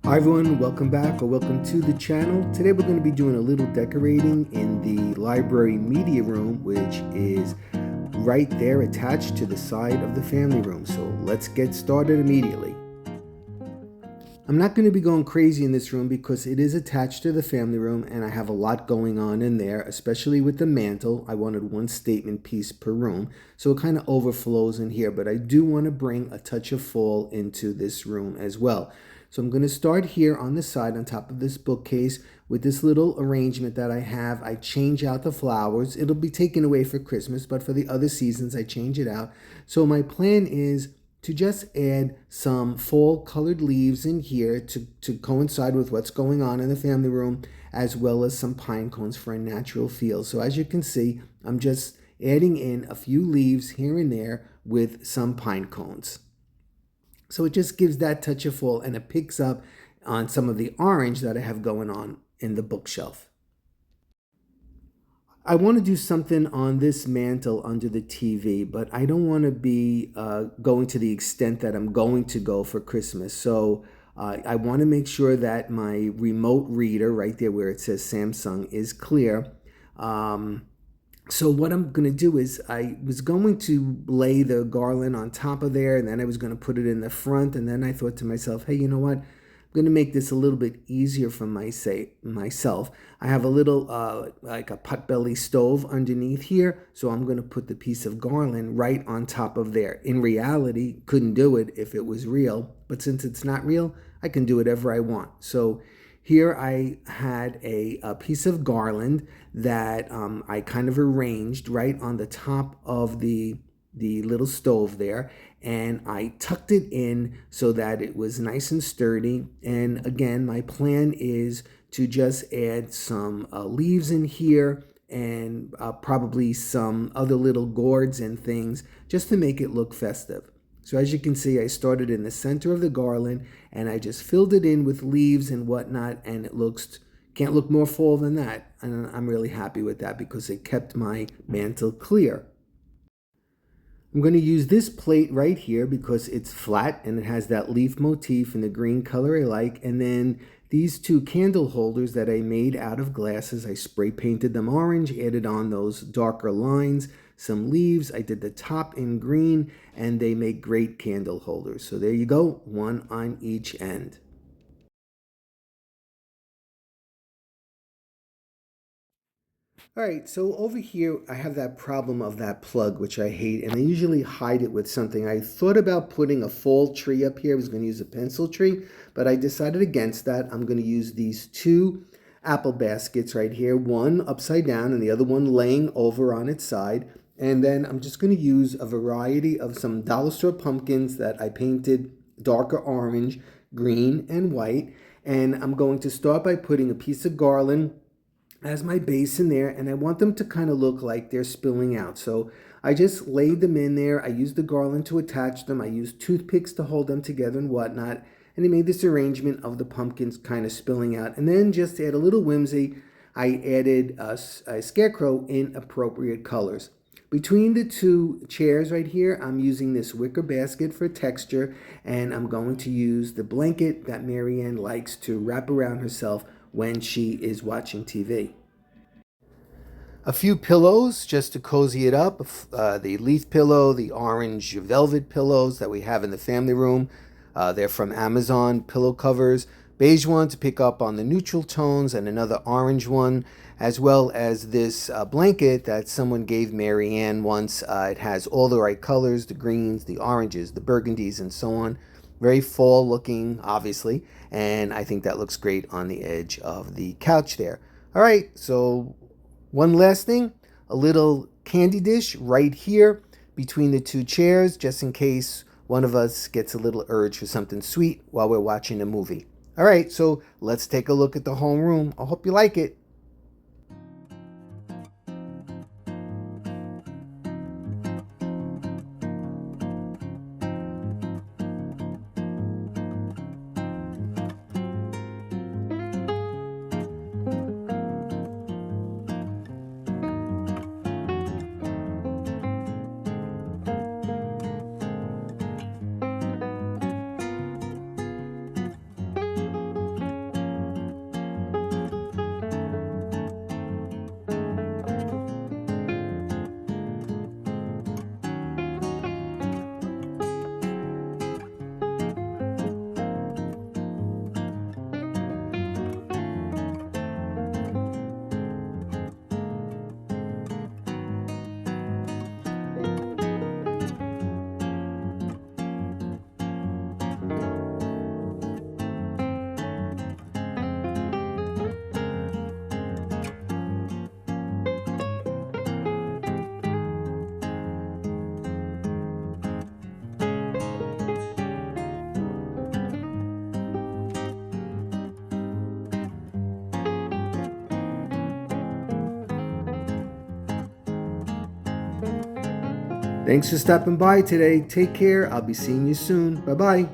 Hi everyone, welcome back or welcome to the channel. Today we're going to be doing a little decorating in the library media room, which is right there attached to the side of the family room. So let's get started immediately. I'm not going to be going crazy in this room because it is attached to the family room and I have a lot going on in there, especially with the mantle. I wanted one statement piece per room, so it kind of overflows in here, but I do want to bring a touch of fall into this room as well. So I'm going to start here on the side on top of this bookcase with this little arrangement that I have. I change out the flowers. It'll be taken away for Christmas, but for the other seasons I change it out. So my plan is to just add some fall colored leaves in here to coincide with what's going on in the family room, as well as some pine cones for a natural feel. So as you can see, I'm just adding in a few leaves here and there with some pine cones. So it just gives that touch of fall and it picks up on some of the orange that I have going on in the bookshelf. I want to do something on this mantle under the TV, but I don't want to be going to the extent that I'm going to go for Christmas. So I want to make sure that my remote reader right there where it says Samsung is clear. So what I'm going to do is I was going to lay the garland on top of there, and then I was going to put it in the front. And then I thought to myself, hey, you know what? I'm going to make this a little bit easier for myself. I have a little like a potbelly stove underneath here, so I'm going to put the piece of garland right on top of there. In reality, couldn't do it if it was real, but since it's not real, I can do whatever I want. So here I had a piece of garland that I kind of arranged right on the top of the little stove there, and I tucked it in so that it was nice and sturdy. And again, my plan is to just add some leaves in here and probably some other little gourds and things just to make it look festive. So as you can see, I started in the center of the garland and I just filled it in with leaves and whatnot, and it can't look more fall than that. And I'm really happy with that because it kept my mantle clear. I'm going to use this plate right here because it's flat and it has that leaf motif in the green color I like. And then these two candle holders that I made out of glasses, I spray painted them orange, added on those darker lines, some leaves. I did the top in green, and they make great candle holders. So there you go, one on each end. All right, so over here I have that problem of that plug, which I hate, and I usually hide it with something. I thought about putting a fall tree up here. I was going to use a pencil tree, but I decided against that. I'm going to use these two apple baskets right here, one upside down and the other one laying over on its side. And then I'm just going to use a variety of some dollar store pumpkins that I painted darker orange, green, and white. And I'm going to start by putting a piece of garland as my base in there, and I want them to kind of look like they're spilling out. So I just laid them in there. I used the garland to attach them. I used toothpicks to hold them together and whatnot. And I made this arrangement of the pumpkins kind of spilling out. And then just to add a little whimsy, I added a scarecrow in appropriate colors. Between the two chairs right here, I'm using this wicker basket for texture, and I'm going to use the blanket that Marianne likes to wrap around herself when she is watching TV. A few pillows just to cozy it up. The leaf pillow, the orange velvet pillows that we have in the family room. They're from Amazon pillow covers. Beige one to pick up on the neutral tones, and another orange one, as well as this blanket that someone gave Marianne once. It has all the right colors, the greens, the oranges, the burgundies, and so on. Very fall looking, obviously, and I think that looks great on the edge of the couch there. All right, so one last thing, a little candy dish right here between the two chairs, just in case one of us gets a little urge for something sweet while we're watching a movie. All right, so let's take a look at the home room. I hope you like it. Thanks for stopping by today. Take care. I'll be seeing you soon. Bye-bye.